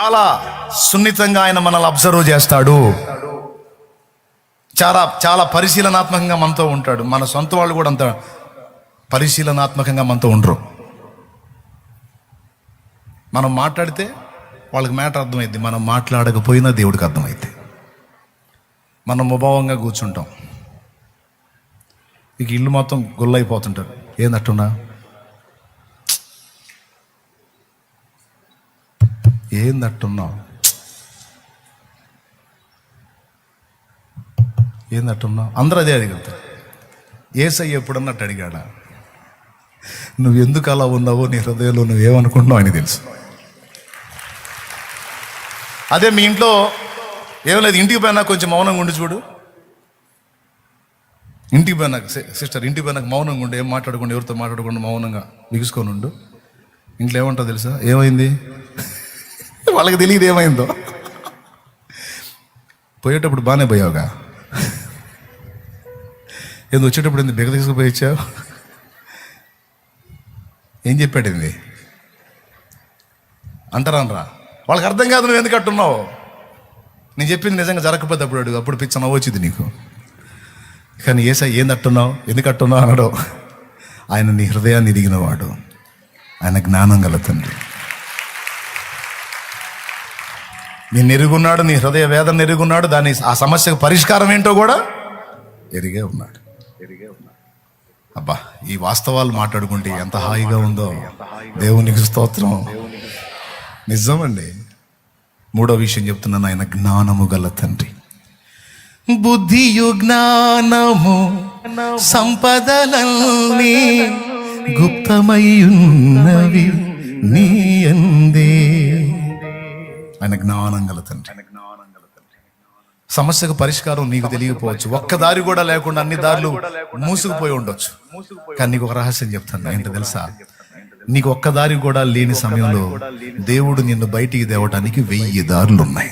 చాలా సున్నితంగా ఆయన మనల్ని అబ్జర్వ్ చేస్తాడు. చాలా చాలా పరిశీలనాత్మకంగా మనతో ఉంటాడు. మన సొంత వాళ్ళు కూడా అంత పరిశీలనాత్మకంగా మనతో ఉండరు. మనం మాట్లాడితే వాళ్ళకి మ్యాటర్ అర్థమైద్ది, మనం మాట్లాడకపోయినా దేవుడికి అర్థమైద్ది. మనం ముభావంగా కూర్చుంటాం, ఇక ఇల్లు మొత్తం గుల్లైపోతుంటారు. ఏందట్టున్నా ఏందట్టున్నావు అందరూ అదే అడుగుతారు. యేసయ్య ఎప్పుడన్నట్టు అడిగాడా? నువ్వు ఎందుకు అలా ఉన్నావో నీ హృదయంలో నువ్వేమనుకుంటున్నావు అని తెలుసు. అదే మీ ఇంట్లో ఏం లేదు, ఇంటికి పోయినా కొంచెం మౌనంగా ఉండి చూడు. ఇంటికి పోయినాక సిస్టర్, ఇంటికి పోయినాక మౌనంగా ఉండి, ఏం మాట్లాడకుండా, ఎవరితో మాట్లాడకుండా మౌనంగా బిగుసుకొని ఉండు. ఇంట్లో ఏమంటావు తెలుసా? ఏమైంది? వాళ్ళకి తెలియదు ఏమైందో. పోయేటప్పుడు బాగానే పోయావుగా, ఏంది వచ్చేటప్పుడు ఏంది బిగ తీసుకుపోయి ఇచ్చావు? ఏం చెప్పాడింది అంటారా? వాళ్ళకి అర్థం కాదు నువ్వు ఎందుకు అట్టున్నావు. నేను చెప్పింది నిజంగా జరగకపోతే అప్పుడు అడుగు, అప్పుడు పిచ్చ నవ్వొచ్చింది నీకు. కానీ యేసయ్య ఏంది అట్టున్నావు, ఎందుకు అట్టున్నావు అనడు. ఆయన నీ హృదయాన్ని ఎరిగినవాడు, ఆయన జ్ఞానం గల తండ్రి. నేను ఎరుగున్నాడు, నీ హృదయ వేదన ఎరుగున్నాడు, దాని ఆ సమస్యకు పరిష్కారం ఏంటో కూడా ఎరిగే ఉన్నాడు. అబ్బా, ఈ వాస్తవాలు మాట్లాడుకుంటే ఎంత హాయిగా ఉందో. దేవునికి స్తోత్రం. నిజమండి. మూడో విషయం చెప్తున్నాను, ఆయన జ్ఞానము గల తండ్రి. బుద్ధియు జ్ఞానము సంపదలన్నీ గుప్తమయ్యున్నవి నీ యందే. ఆయన జ్ఞానం గల తండ్రి. సమస్యకు పరిష్కారం నీకు తెలియకపోవచ్చు, ఒక్క దారి కూడా లేకుండా అన్ని దారులు మూసుకుపోయి ఉండొచ్చు. కానీ నీకు ఒక రహస్యం చెప్తాను, ఏంటో తెలుసా? నీకు ఒక్క దారి కూడా లేని సమయంలో దేవుడు నిన్ను బయటికి తేవటానికి 1000 దారులు ఉన్నాయి.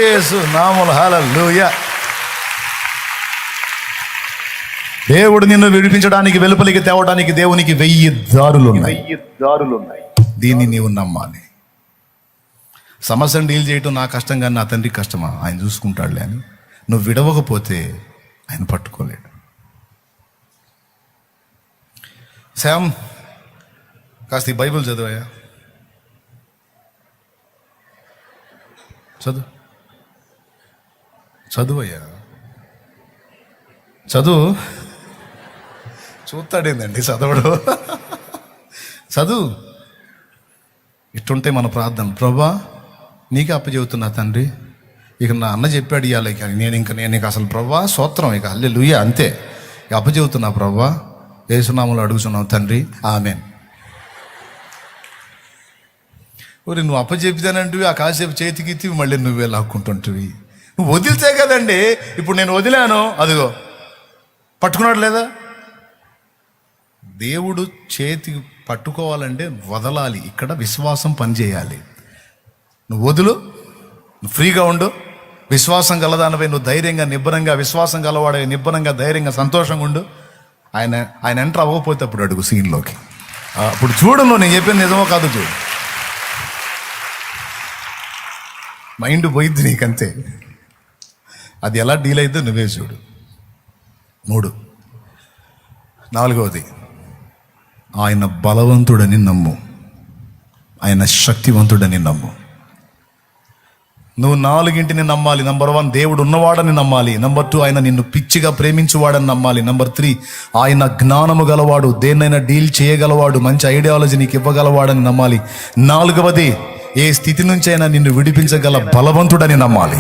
యేసు నామములో హల్లెలూయా. దేవుడు నిన్ను విడిపించడానికి, వెలుపలికి తేవడానికి దేవునికి 1000 దారులు ఉన్నాయి. దీన్ని నీవు నమ్మాలి. సమస్యను డీల్ చేయటం నా కష్టం, కానీ నా తండ్రి కష్టమా? ఆయన చూసుకుంటాడులే అని నువ్వు విడవకపోతే ఆయన పట్టుకోలేడు. శామ్, కాస్త ఈ బైబిల్ చదువయ్యా, చదువయ్యా, చదువు. చూస్తాడేందండి చదవడు. చదువు. ఇట్టుంటే మన ప్రార్థన, ప్రభా నీకే అప్పచెబుతున్నా తండ్రి, ఇక నా అన్న చెప్పాడు ఇవ్వాలి, నేను అసలు ప్రభా స్తోత్రం, ఇక హల్లెలూయా అంతే, ఇక అప్పచెబుతున్నా ప్రభా, యేసునామములో అడుగుతున్నావు తండ్రి, ఆమేన్. ఊరి నువ్వు అప్పచెప్తానంటివి, ఆ కాసేపు చేతికి మళ్ళీ నువ్వే లాక్కుంటుంటివి. నువ్వు వదిలితే కదండి. ఇప్పుడు నేను వదిలాను, అదిగో పట్టుకున్నాడు లేదా? దేవుడు చేతికి పట్టుకోవాలంటే వదలాలి. ఇక్కడ విశ్వాసం పనిచేయాలి. నువ్వు వదులు, నువ్వు ఫ్రీగా ఉండు. విశ్వాసం గలదానిపై నువ్వు ధైర్యంగా, నిబ్బరంగా, విశ్వాసం గలవాడే నిబ్బరంగా, ధైర్యంగా, సంతోషంగా ఉండు. ఆయన ఎంటర్ అవ్వకపోతే అప్పుడు అడుగు సీన్లోకి. అప్పుడు చూడు, నువ్వు నేను చెప్పింది నిజమో కాదు చూడు. మైండ్ పోయిద్ది నీకంతే. అది ఎలా డీల్ అయిద్దో నువ్వే చూడు. 3, 4వది, ఆయన బలవంతుడని నమ్ము, ఆయన శక్తివంతుడని నమ్ము. నువ్వు 4 నమ్మాలి. నంబర్ 1, దేవుడు ఉన్నవాడని నమ్మాలి. నంబర్ 2, ఆయన నిన్ను పిచ్చిగా ప్రేమించువాడని నమ్మాలి. నంబర్ 3, ఆయన జ్ఞానము గలవాడు, దేన్నైనా డీల్ చేయగలవాడు, మంచి ఐడియాలజీ నీకు ఇవ్వగలవాడని నమ్మాలి. 4వది, ఏ స్థితి నుంచి అయినా నిన్ను విడిపించగల బలవంతుడని నమ్మాలి.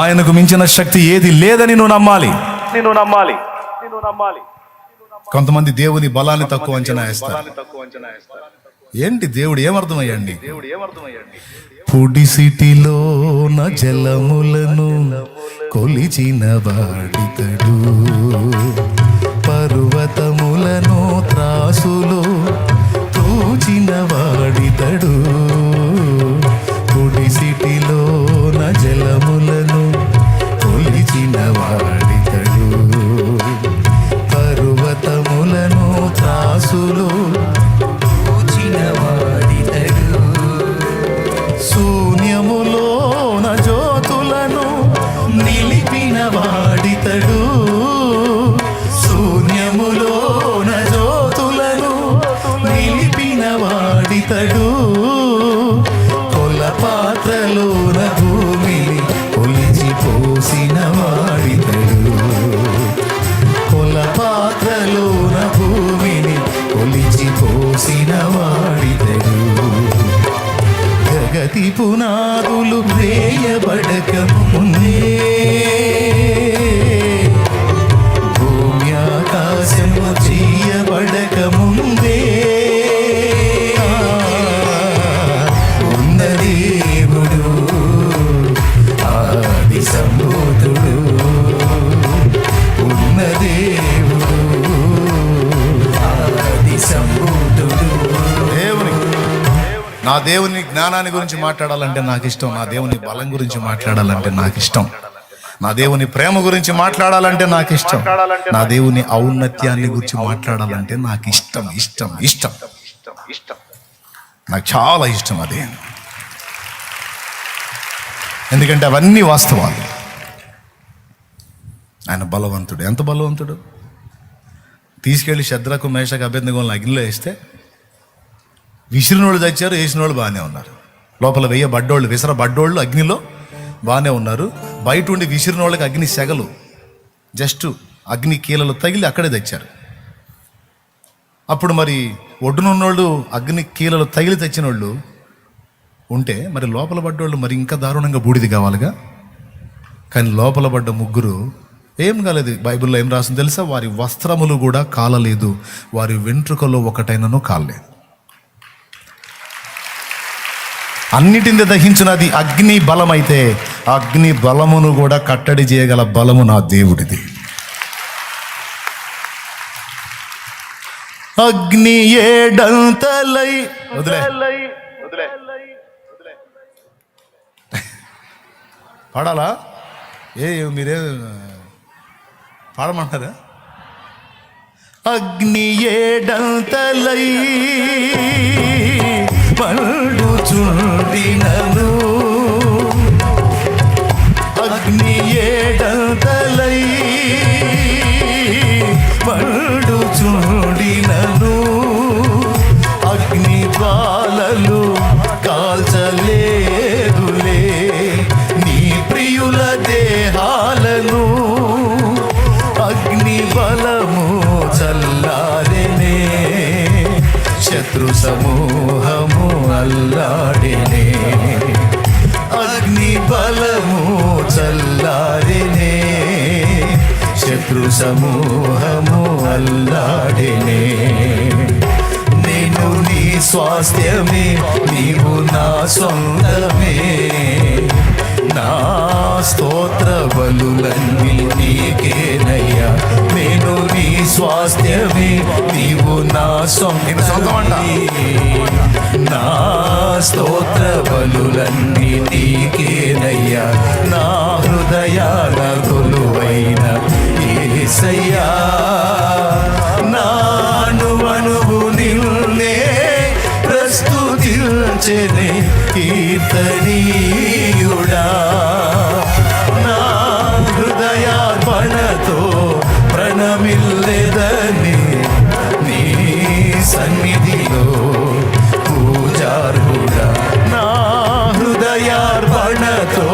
ఆయనకు మించిన శక్తి ఏది లేదని నువ్వు నమ్మాలి. కొంతమంది దేవుని బలాన్ని తక్కువ అంచనా వేస్తారు. ఏంటి దేవుడు ఏమర్థమయ్యండి? పుడిసిటిలోన జలములను కొలిచిన వాడితడు, పర్వతములను త్రాసులో తూచిన వాడితడు. పుడిసిటిలోన జలములను కొలిచిన వాడితడు, పర్వతములను త్రాసులో పాత్రలోన భూమిని కొలిచి పోసిన వాడితడు. కొల పాత్రలోన భూమిని కొలిచి పోసిన వాడితడు. జగతి పునాదులు వేయబడక ముందే భూమి ఆకాశము చేయబడక ముందే ఉన్న దేవుడు ఆది సంభూతుడు. ఉన్న దేవుడు ఆది సంభూతుడు. నా దేవుని జ్ఞానాన్ని గురించి మాట్లాడాలంటే నాకు ఇష్టం. నా దేవుని బలం గురించి మాట్లాడాలంటే నాకు ఇష్టం. నా దేవుని ప్రేమ గురించి మాట్లాడాలంటే నాకు ఇష్టం. నా దేవుని ఔన్నత్యాన్ని గురించి మాట్లాడాలంటే నాకు ఇష్టం ఇష్టం ఇష్టం ఇష్టం నాకు చాలా ఇష్టం అదే. ఎందుకంటే అవన్నీ వాస్తవాలు. ఆయన బలవంతుడు. ఎంత బలవంతుడు! తీసుకెళ్ళి శద్రకు మేషకు అబేద్నెగోలను అగ్నిలో వేస్తే విసిరినోళ్ళు చచ్చారు, వేసినోళ్ళు బాగానే ఉన్నారు. లోపల వేయబడ్డోళ్ళు, విసరబడ్డోళ్ళు అగ్నిలో బాగానే ఉన్నారు. బయట ఉండి విసిరినోళ్ళకి అగ్ని సెగలు, జస్ట్ అగ్ని కీలలు తగిలి అక్కడే తెచ్చారు. అప్పుడు మరి ఒడ్డునున్నోళ్ళు అగ్ని కీలలు తగిలి తెచ్చిన వాళ్ళు ఉంటే మరి లోపల పడ్డోళ్ళు మరి ఇంకా దారుణంగా బూడిది కావాలిగా. కానీ లోపల పడ్డ ముగ్గురు ఏం కాలేదు. బైబిల్లో ఏం రాసింది తెలుసా? వారి వస్త్రములు కూడా కాలలేదు, వారి వెంట్రుకలో ఒకటైనను కాలలేదు. అన్నిటిని దహించినది అగ్ని బలమైతే అగ్ని బలమును కూడా కట్టడి చేయగల బలము నా దేవుడిది. అగ్ని ఏడంతలై వదిలే పాడాలా? మీరే పాడమంటారా? అగ్ని ఏడంతలై మండుచుండినను, అగ్ని ఏడంతలై మండుచుండినను, అగ్ని జ్వాలలు కాల్చలేదులే నీ ప్రియుల దేహాలను. అగ్ని బలము చల్లారెనే, శత్రు సమూహము అల్లాడినే. అగ్ని బలము చల్లారినే, శత్రు సమూహము అల్లాడినే. నేను నీ స్వాస్థ్యమే, నీవు నా సొంతమే. నా స్తోత్ర బలులన్నీ నీకేనయ్యా. నేను నీ స్వాస్థ్యమే, నీవు నా సొంతమండి. నా స్తోత్ర బలులన్నీ నీకేనయ్యా. నా హృదయాల కొలువైన యేసయ్యా. నానువనువు నిన్నే ప్రస్తుతించెనే కీర్తనీయుడా. నా హృదయార్పణతో ప్రణమిల్లెదని నీ సన్నిధిలో పూజార్హుడా. నా హృదయార్పణతో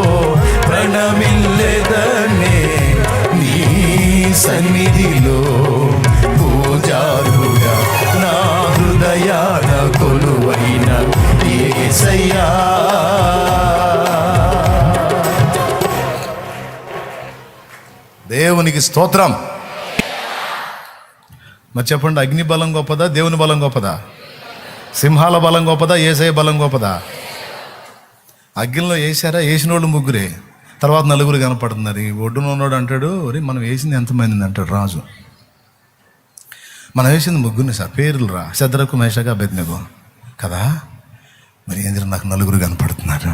ప్రణమిల్లెదని నీ సన్నిధిలో పూజార్హుడా. నా హృదయాన కొలువైన యేసయ్యా. దేవునికి స్తోత్రం. మరి చెప్పండి, అగ్ని బలం గొప్పదా, దేవుని బలం గొప్పదా? సింహాల బలం గొప్పదా, యేసయ్య బలం గొప్పదా? అగ్నిలో వేసారా, వేసిన వాళ్ళు ముగ్గురే, తర్వాత నలుగురు కనపడుతున్నారు. ఈ ఒడ్డున ఉన్నాడు అంటాడు, ఒరే మనం వేసింది ఎంతమంది అంటాడు రాజు. మనం వేసింది ముగ్గురిని సార్, పేర్లు రా, శద్రకు మేషకు అబేద్నెగో కదా. మరి ఏందిరా నాకు నలుగురు కనపడుతున్నారు.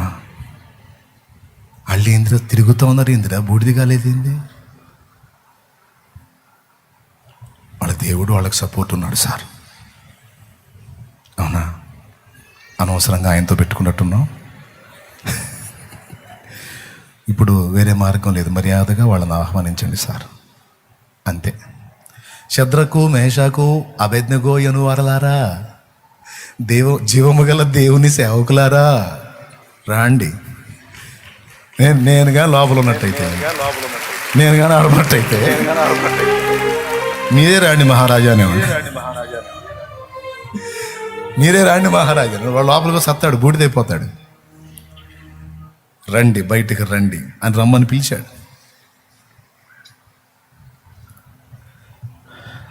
వాళ్ళు ఏందిరా తిరుగుతూ ఉన్నారు, ఏందిరా బూడిది కాలేదేంది? వాళ్ళ దేవుడు వాళ్ళకి సపోర్ట్ ఉన్నాడు సార్. అవునా? అనవసరంగా ఆయనతో పెట్టుకున్నట్టున్నాం. ఇప్పుడు వేరే మార్గం లేదు, మర్యాదగా వాళ్ళని ఆహ్వానించండి సార్, అంతే. శద్రకు మేషకు అబేద్నెగో అను వారలారా, జీవము గల దేవుని సేవకులారా, రాండి. నేను కానీ లోపల ఉన్నట్టయితే, నేను కానీ ఆడున్నట్టయితే మీరే రాండి మహారాజా అనేవాడు. మీరే రాండి మహారాజా, వాడు లోపలికి సత్తాడు, బూడిదైపోతాడు. రండి, బయటికి రండి అని రమ్మని పిలిచాడు.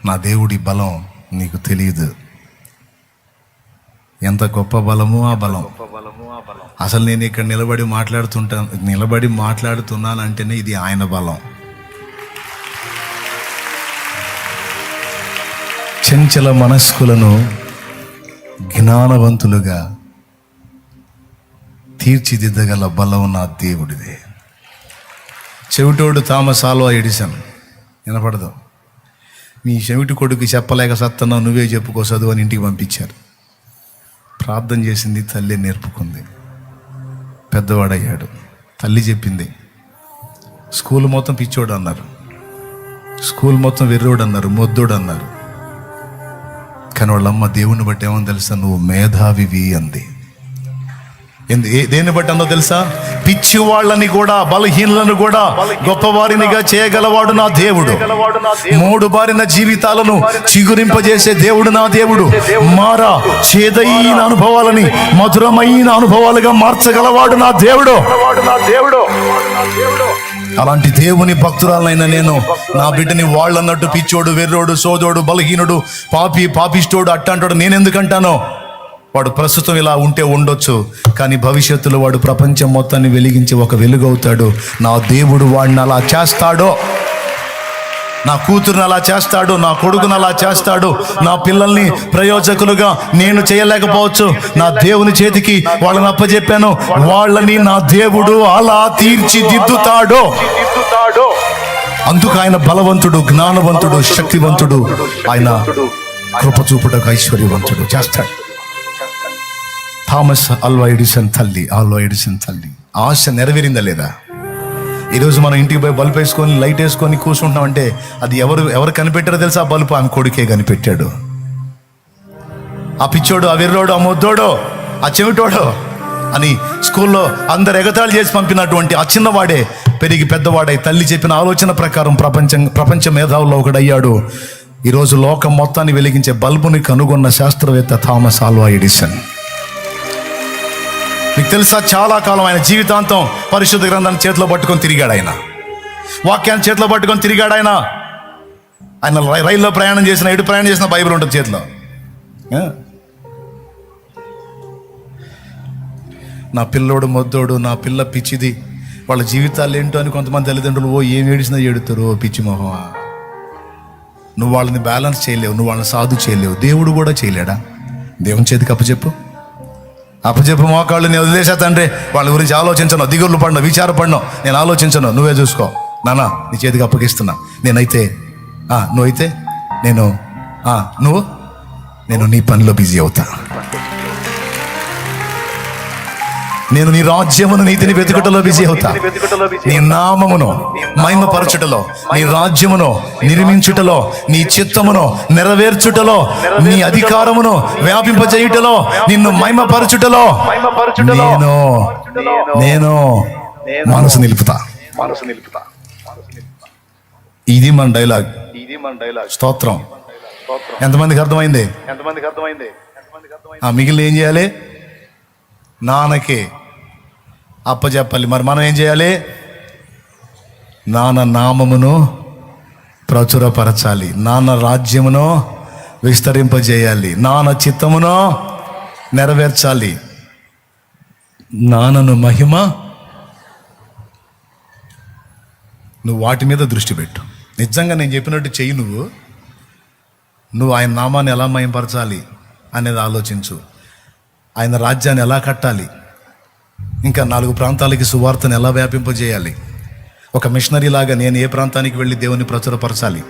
నా దేవుడి బలం నీకు తెలియదు. ఎంత గొప్ప బలమో ఆ బలం. అసలు నేను ఇక్కడ నిలబడి మాట్లాడుతున్నానంటేనే ఇది ఆయన బలం. చంచల మనస్కులను జ్ఞానవంతులుగా తీర్చిదిద్దగల బలం నా దేవుడిదే. చెవిటోడు థామస్ ఆల్వా ఎడిసన్, వినపడదు. నీ చెవిటి కొడుకు చెప్పలేక సత్తన్నావు, నువ్వే చెప్పుకో చదువు అని ఇంటికి పంపించారు. ప్రార్థన చేసింది, తల్లి నేర్పుకుంది, పెద్దవాడయ్యాడు. తల్లి చెప్పింది. స్కూల్ మొత్తం పిచ్చోడు అన్నారు, స్కూల్ మొత్తం వెర్రోడు అన్నారు, మొద్దోడు అన్నారు. కానీ వాళ్ళమ్మ దేవుని బట్టి ఏమని తెలుసా, నువ్వు మేధావివి అంది. దేన్ని బట్టి అందో తెలుసా, పిచ్చి వాళ్ళని కూడా, బలహీనులను కూడా గొప్పవారినిగా చేయగలవాడు నా దేవుడు. మూడు బారిన జీవితాలను చిగురింపజేసే దేవుడు నా దేవుడు. మారా చేదైన అనుభవాలని మధురమైన అనుభవాలుగా మార్చగలవాడు నా దేవుడు. అలాంటి దేవుని భక్తురాలైన నేను నా బిడ్డని వాళ్ళన్నట్టు పిచ్చోడు, వెర్రోడు, సోదోడు, బలహీనుడు, పాపిష్టోడు అట్టంటాడు నేనెందుకంటానో. వాడు ప్రస్తుతం ఇలా ఉంటే ఉండొచ్చు, కానీ భవిష్యత్తులో వాడు ప్రపంచం మొత్తాన్ని వెలిగించి ఒక వెలుగవుతాడు. నా దేవుడు వాడిని అలా చేస్తాడో, నా కూతురుని అలా చేస్తాడు, నా కొడుకుని అలా చేస్తాడు. నా పిల్లల్ని ప్రయోజకులుగా నేను చేయలేకపోవచ్చు, నా దేవుని చేతికి వాళ్ళని అప్పచెప్పాను. వాళ్ళని నా దేవుడు అలా తీర్చిదిద్దుతాడో. అందుకు ఆయన బలవంతుడు, జ్ఞానవంతుడు, శక్తివంతుడు. ఆయన కృప చూపుటకు ఐశ్వర్యవంతుడు చేస్తాడు. థామస్ ఆల్వా ఎడిసన్ తల్లి ఆశ నెరవేరిందా లేదా? ఈరోజు మనం ఇంటికి పోయి బల్బు వేసుకొని లైట్ వేసుకొని కూర్చుంటామంటే అది ఎవరు కనిపెట్టారో తెలుసా? ఆ బల్బు ఆమె కొడుకే కనిపెట్టాడు. ఆ పిచ్చోడు, ఆ వెర్రోడు, ఆ మొద్దోడో, ఆ చెవిటోడో అని స్కూల్లో అందరు ఎగతాళి చేసి పంపినటువంటి ఆ చిన్నవాడే పెరిగి పెద్దవాడై తల్లి చెప్పిన ఆలోచన ప్రకారం ప్రపంచ మేధావుల్లో ఒకడయ్యాడు. ఈరోజు లోకం మొత్తాన్ని వెలిగించే బల్బుని కనుగొన్న శాస్త్రవేత్త థామస్ ఆల్వా ఎడిసన్. మీకు తెలుసా, చాలా కాలం ఆయన జీవితాంతం పరిశుద్ధ గ్రంథాన్ని చేతిలో పట్టుకొని తిరిగాడు. ఆయన వాక్యాన్ని చేతిలో పట్టుకొని తిరిగాడు. ఆయన రైల్లో ప్రయాణం చేసిన, ఎటు ప్రయాణం చేసిన బైబిల్ ఉంటుంది చేతిలో. నా పిల్లోడు మొద్దోడు, నా పిల్ల పిచ్చిది, వాళ్ళ జీవితాలు ఏంటో అని కొంతమంది తల్లిదండ్రులు ఏం ఏడిసినా ఏడుతారు. పిచ్చి మొహం, నువ్వు వాళ్ళని బ్యాలెన్స్ చేయలేవు, నువ్వు వాళ్ళని సాధు చేయలేవు. దేవుడు కూడా చేయలేడా? దేవుని చేతికి అప్పచెప్పు, మోకాళ్ళు నేను వదిలేసా తండ్రి, వాళ్ళ గురించి ఆలోచించను, దిగుర్లు పడిన, విచారపడిన, నేను ఆలోచించను, నువ్వే చూసుకో నాన్న, నీ చేతికి అప్పగిస్తున్నా. నువ్వైతే నేను నీ పనిలో బిజీ అవుతా. నేను నీ రాజ్యమును, నీతిని వెతుకుటలో బిజీ అవుతా. నీ నామమును మహిమపరచుటలో, నీ రాజ్యమును నిర్మించుటలో, నీ చిత్తమును నెరవేర్చుటలో, నీ అధికారమును వ్యాపింపజేయుటలో, నిన్ను మహిమపరచుటలో నేను మనసు నిలుపుతా. ఇది మన డైలాగ్. స్తోత్రం. ఎంతమందికి అర్థమైంది? మిగిలిన ఏం చేయాలి? నాన్నకే అప్పచెప్పాలి. మరి మనం ఏం చేయాలి? నాన్న నామమును ప్రచురపరచాలి, నాన్న రాజ్యమును విస్తరింపజేయాలి, నాన్న చిత్తమును నెరవేర్చాలి, నాన్నను మహిమ. నువ్వు వాటి మీద దృష్టి పెట్టు. నిజంగా నేను చెప్పినట్టు చెయ్యి. నువ్వు ఆయన నామాన్ని ఎలా మహిమపరచాలి అనేది ఆలోచించు. ఆయన రాజ్యాన్ని ఎలా కట్టాలి, ఇంకా 4 ప్రాంతాలకి సువార్తను ఎలా వ్యాపింపజేయాలి, ఒక మిషనరీ లాగా నేను ఏ ప్రాంతానికి వెళ్ళి దేవుని ప్రచురపరచాలి,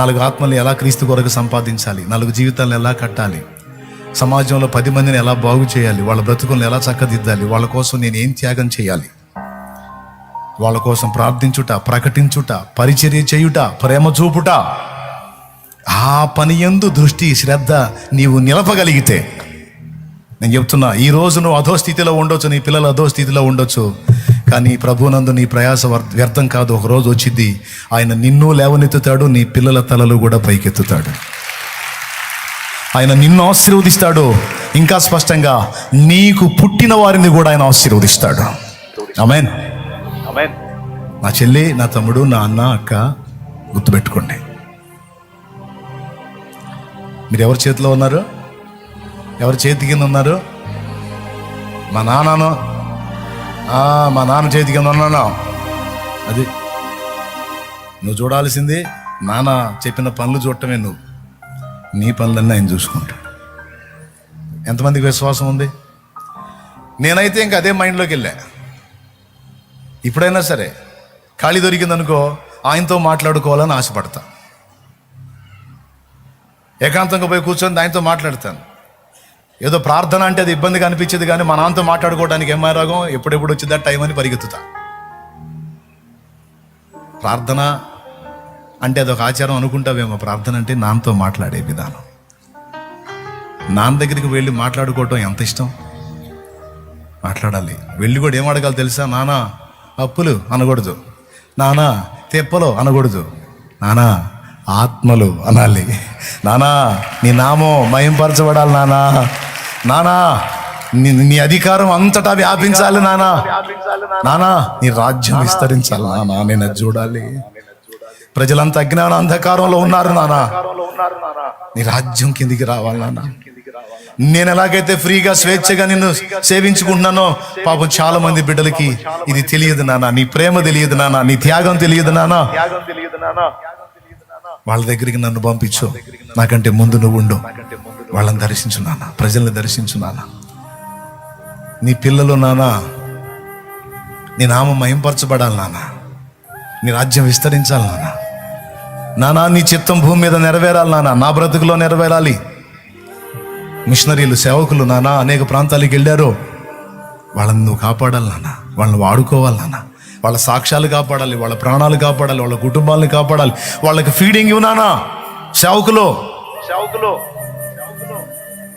4 ఆత్మల్ని ఎలా క్రీస్తు కొరకు సంపాదించాలి, 4 జీవితాలను ఎలా కట్టాలి, సమాజంలో 10 మందిని ఎలా బాగు చేయాలి, వాళ్ళ బ్రతుకులను ఎలా చక్కదిద్దాలి, వాళ్ళ కోసం నేను ఏం త్యాగం చేయాలి, వాళ్ళ కోసం ప్రార్థించుట, ప్రకటించుట, పరిచర్య చేయుట, ప్రేమ చూపుట, ఆ పని యందు దృష్టి శ్రద్ధ నీవు నిలపగలిగితే, నేను చెప్తున్నా, ఈరోజు నువ్వు అధోస్థితిలో ఉండొచ్చు, నీ పిల్లలు అధోస్థితిలో ఉండొచ్చు, కానీ ప్రభునందు నీ ప్రయాస వ్యర్థం కాదు. ఒకరోజు వచ్చింది, ఆయన నిన్ను లేవనెత్తుతాడు, నీ పిల్లల తలలు కూడా పైకెత్తుతాడు. ఆయన నిన్ను ఆశీర్వదిస్తాడు. ఇంకా స్పష్టంగా నీకు పుట్టిన వారిని కూడా ఆయన ఆశీర్వదిస్తాడు. ఆమేన్. నా చెల్లి, నా తమ్ముడు, నా అన్న, అక్క, గుర్తుపెట్టుకోండి, మీరు ఎవరి చేతిలో ఉన్నారు? ఎవరి చేతి కింద ఉన్నారు? మా నాన్నను, మా నాన్న చేతి కింద ఉన్నాను. అది నువ్వు చూడాల్సింది. నాన్న చెప్పిన పనులు చూడటమే నువ్వు. నీ పనులన్నీ ఆయన చూసుకుంటాడు. ఎంతమందికి విశ్వాసం ఉంది? నేనైతే ఇంకా అదే మైండ్లోకి వెళ్ళా. ఇప్పుడైనా సరే ఖాళీ దొరికిందనుకో, ఆయనతో మాట్లాడుకోవాలని ఆశపడతా. ఏకాంతంగా పోయి కూర్చొని ఆయనతో మాట్లాడతాను. ఏదో ప్రార్థన అంటే అది ఇబ్బందిగా అనిపించేది, కానీ మా నాన్నతో మాట్లాడుకోవడానికి ఏమై రాగం, ఎప్పుడెప్పుడు వచ్చిందా టైం అని పరిగెత్తుతా. ప్రార్థన అంటే అదొక ఆచారం అనుకుంటావేమో. ప్రార్థన అంటే నాన్నతో మాట్లాడే విధానం. నాన్న దగ్గరికి వెళ్ళి మాట్లాడుకోవటం ఎంత ఇష్టం. మాట్లాడాలి. వెళ్ళి కూడా ఏం అడగాలి తెలుసా? నానా అప్పులు అనకూడదు, నానా తెప్పలు అనకూడదు, నానా ఆత్మలు అనాలి. నానా నీ నామం మహింపరచబడాలి, నానా నానా నీ అధికారం అంతటా వ్యాపించాలి, నానా నానా నీ రాజ్యం విస్తరించాలి, నానా నేను అది చూడాలి. ప్రజలంతా అజ్ఞాన అంధకారంలో ఉన్నారు, నానా నీ రాజ్యం కిందికి రావాలి, నానా. నేను ఎలాగైతే ఫ్రీగా స్వేచ్ఛగా నిన్ను సేవించుకుంటున్నానో, పాపం చాలా మంది బిడ్డలకి ఇది తెలియదు నాన్న. నీ ప్రేమ తెలియదు నాన్న, నీ త్యాగం తెలియదు నాన్న. వాళ్ళ దగ్గరికి నన్ను పంపించు, నాకంటే ముందు నువ్వు ఉండు. వాళ్ళని దర్శించు నాన్న, ప్రజల్ని దర్శించు నాన్న. నీ పిల్లలు నాన్న, నీ నామం మహింపరచబడాలి నాన్న, నీ రాజ్యం విస్తరించాలి నాన్న. నానా నీ చిత్తం భూమి మీద నెరవేరాలి నాన్న, నా బ్రతుకులో నెరవేరాలి. మిషనరీలు, సేవకులు నాన్న అనేక ప్రాంతాలకు వెళ్ళారు. వాళ్ళని నువ్వు కాపాడాలి నాన్న, వాళ్ళని వాడుకోవాలి నాన్న. వాళ్ళ సాక్ష్యాలు కాపాడాలి, వాళ్ళ ప్రాణాలు కాపాడాలి, వాళ్ళ కుటుంబాలను కాపాడాలి. వాళ్ళకి ఫీడింగ్ ఇవ్వు నాన్న. సేవకులు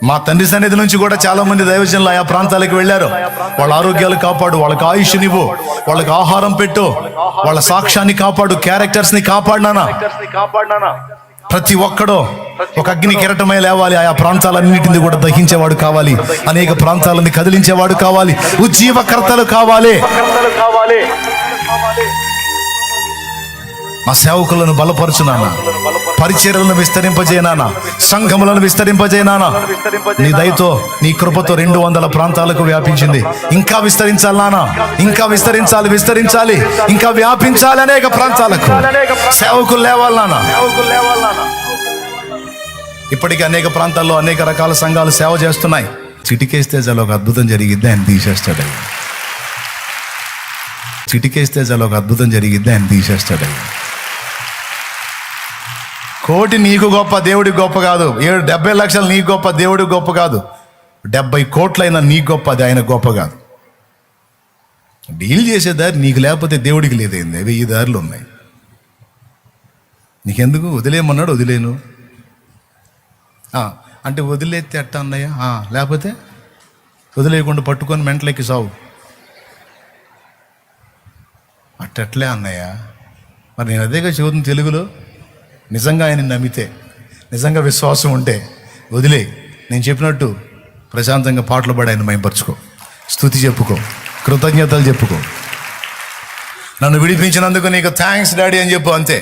మా తండ్రి సన్నిధి నుంచి కూడా చాలా మంది దైవజనులు ఆయా ప్రాంతాలకు వెళ్ళారు. వాళ్ళ ఆరోగ్యాలు కాపాడు, వాళ్ళకి ఆయుష్నివ్వు, వాళ్ళకి ఆహారం పెట్టు, వాళ్ళ సాక్ష్యాన్ని కాపాడు, క్యారెక్టర్స్ ని కాపాడినానా. ప్రతి ఒక్కడో ఒక అగ్ని కిరటమై లేవాలి. ఆయా ప్రాంతాలన్నింటినీ కూడా దహించేవాడు కావాలి, అనేక ప్రాంతాలని కదిలించేవాడు కావాలి, ఉజ్జీవకర్తలు కావాలి. మా సేవకులను బలపరచునానా, పరిచర్యలను విస్తరింపజేయనానా, సంఘములను విస్తరింపజేయనానా. నీ దయతో, నీ కృపతో 200 ప్రాంతాలకు వ్యాపించింది. ఇంకా విస్తరించాలి నానా, ఇంకా విస్తరించాలి, ఇంకా వ్యాపించాలి. అనేక ప్రాంతాలకు సేవకులు లేవాలి నానా. ఇప్పటికీ అనేక ప్రాంతాల్లో అనేక రకాల సంఘాలు సేవ చేస్తున్నాయి. చిటికేస్తే చాలా ఒక అద్భుతం జరిగిద్ది, ఆయన తీసేస్తాడు. చిటికేస్తే చాలా ఒక అద్భుతం జరిగిద్ది, ఆయన తీసేస్తాడు. కోటి నీకు గొప్ప, దేవుడికి గొప్ప కాదు. 70 లక్షలు నీకు గొప్ప, దేవుడికి గొప్ప కాదు. 70 కోట్లైనా నీకు గొప్ప, అది ఆయన గొప్ప కాదు. డీల్ చేసే దారి నీకు లేకపోతే దేవుడికి లేదైంది. 1000 దారులు ఉన్నాయి. నీకెందుకు? వదిలేయమన్నాడు, వదిలేను అంటే వదిలేస్తే అట్ట అన్నయ్య, లేకపోతే వదిలేయకుండా పట్టుకొని మెంటలెక్కి సావు. అట్టట్లే అన్నయ్య. మరి నేను అదేగా చెబుతుంది తెలుగులో. నిజంగా ఆయన నమ్మితే, నిజంగా విశ్వాసం ఉంటే వదిలే. నేను చెప్పినట్టు ప్రశాంతంగా పాటలు పాడి ఆయన మహింపరచుకో, స్తుతి చెప్పుకో, కృతజ్ఞతలు చెప్పుకో. నన్ను విడిపించినందుకు నీకు థ్యాంక్స్ డాడీ అని చెప్పు, అంతే.